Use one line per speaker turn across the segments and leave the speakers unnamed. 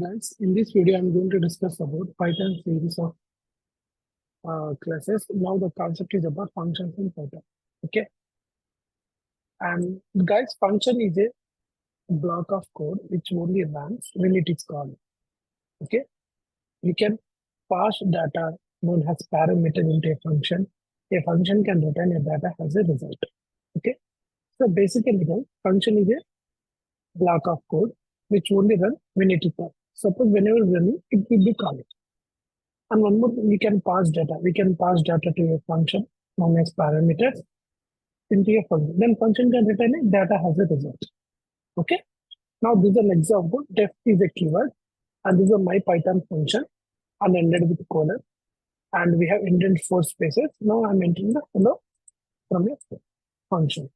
Guys, in this video I'm going to discuss about Python series of classes. Now the concept is about functions in Python. Okay, and guys, function is a block of code which only runs when it is called. Okay, you can pass data known as parameter into a function. A function can return a data as a result. Okay, so basically, guys, function is a block of code which only run when it is called. Suppose whenever running, it will be called. And one more, we can pass data. We can pass data to a function known as parameters into a function. Then function can return a data as a result. Okay. Now this is an example. Def is a keyword, and this is a my Python function, and ended with colon. And we have indented 4 spaces. Now I'm entering the hello from a function.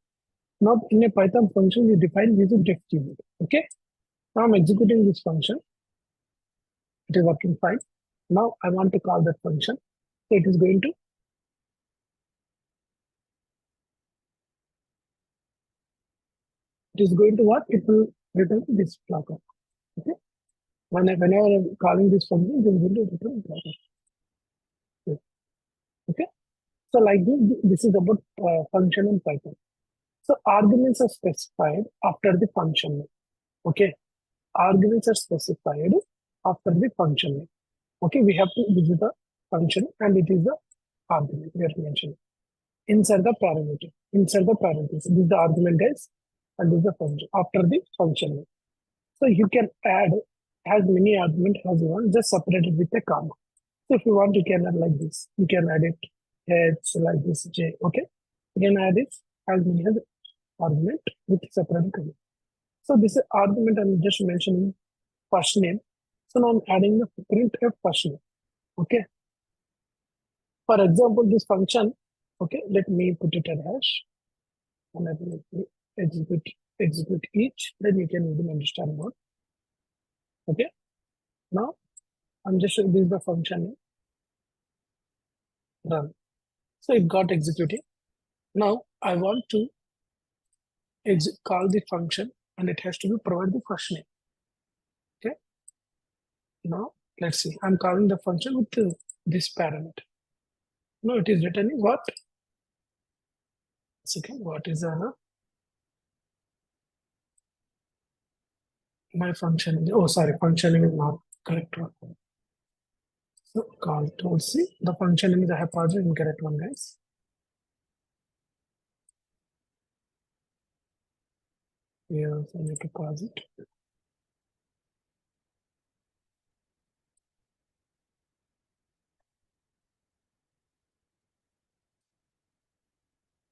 Now in a Python function, we define using def keyword. Okay. Now I'm executing this function. It is working fine. Now I want to call that function. So it is going to what? It will return this block of. Okay. Whenever I'm calling this function, it is going to return block of. Okay. So like this is about function in Python. So arguments are specified after the function name. Okay. Arguments are specified after the function name. Okay. We have to this is the function and it is the argument we are mentioning. Inside the parameter. Inside the parenthesis. This is the argument, guys. And this is the function after the function name. So you can add as many arguments as you want, just separate it with a comma. So if you want, you can add like this. You can add it H like this J. Okay. You can add it as many as argument with separate comma. So this is argument I'm just mentioning first name. So now I'm adding the print of first name. Okay. For example, this function. Okay. Let me put it at hash. And let me execute each. Then you can even understand more. Okay. Now I'm just showing this is the function name. Run. So it got executed. Now I want to call the function and it has to be provide the first name. Okay. Now let's see. I'm calling the function with this parameter. Now it is returning what? Second, what is my function? Oh, sorry, function name is not correct one. So Control C. The function name is I have passed incorrect one, guys. Here also I need to pause it.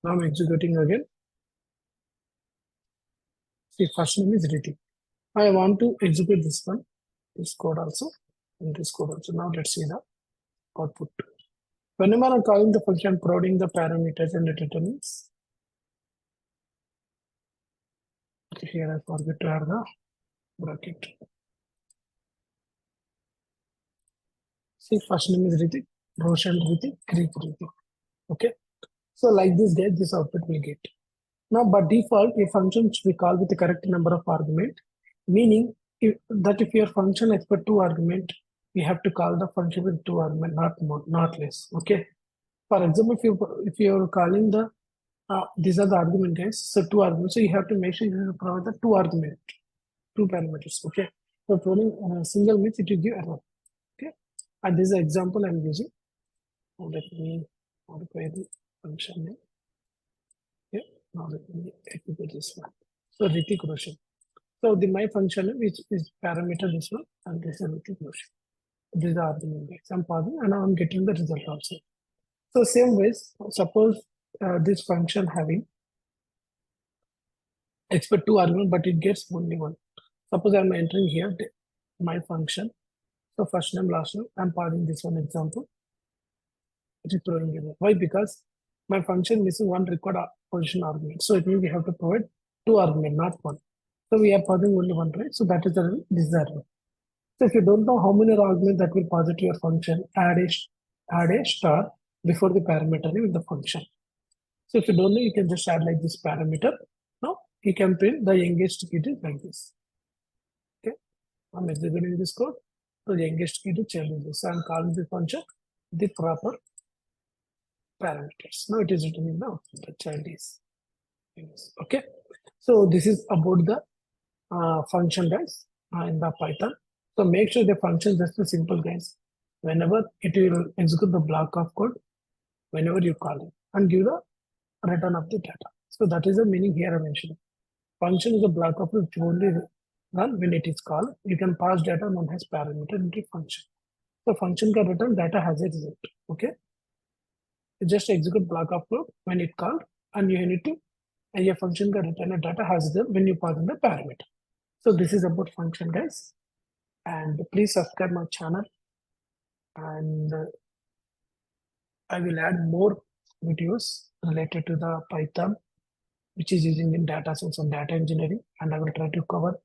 Now I'm executing again. See, first name is Riti. I want to execute this one, this code also, and this code also. Now let's see the output. Whenever I'm calling the function, providing the parameters and the returns. Okay, here I forget to add the bracket. See, first name is Riti, Roshan Riti, Greek Riti. Okay, so like this, guys, this output we get. Now, by default, a function should be called with the correct number of argument, meaning if your function expects 2 argument, we have to call the function with 2 argument, not more, not less. Okay. For example, if you're calling the these are the argument, guys. So 2 arguments. So you have to make sure you provide the 2 argument, 2 parameters. Okay. So providing single means it will give error. Okay. And this is an example I'm using. Let me modify the function name. Okay. Now let me execute this one. So Ritik Roshan. So the my function which is parameter this one and this is Ritik Roshan. This is the argument, guys. I'm pausing and now I'm getting the result also. So same ways, suppose this function having expect 2 arguments, but it gets only 1. Suppose I'm entering here my function. So first name, last name, I'm passing this one example. It is throwing error. Why? Because my function missing 1 record position argument. So it means we have to provide 2 arguments, not 1. So we are passing only 1, right? So that is the this is the error. So if you don't know how many arguments that will pass it to your function, add a star before the parameter name in the function. So if you don't know, you can just add like this parameter. Now you can print the youngest kid is like this. Okay. I'm executing this code. So the youngest key to change this. So I'm calling the function the proper parameters. Now it is returning the output. The child is okay. So this is about the function guys in the Python. So make sure the function is just a simple guys. Whenever it will execute the block of code, whenever you call it and give the return of the data. So that is the meaning here I mentioned. Function is a block of code which only run when it is called. You can pass data known as parameter into function. So function can return data as a result. Okay. You just execute block of code when it called, and you need to and your function can return a data as the when you pass in the parameter. So this is about function guys. And please subscribe my channel, and I will add more videos related to the Python, which is using in data science and data engineering, and I will try to cover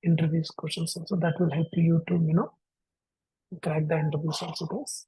interviews questions also that will help you to crack the interviews also guys.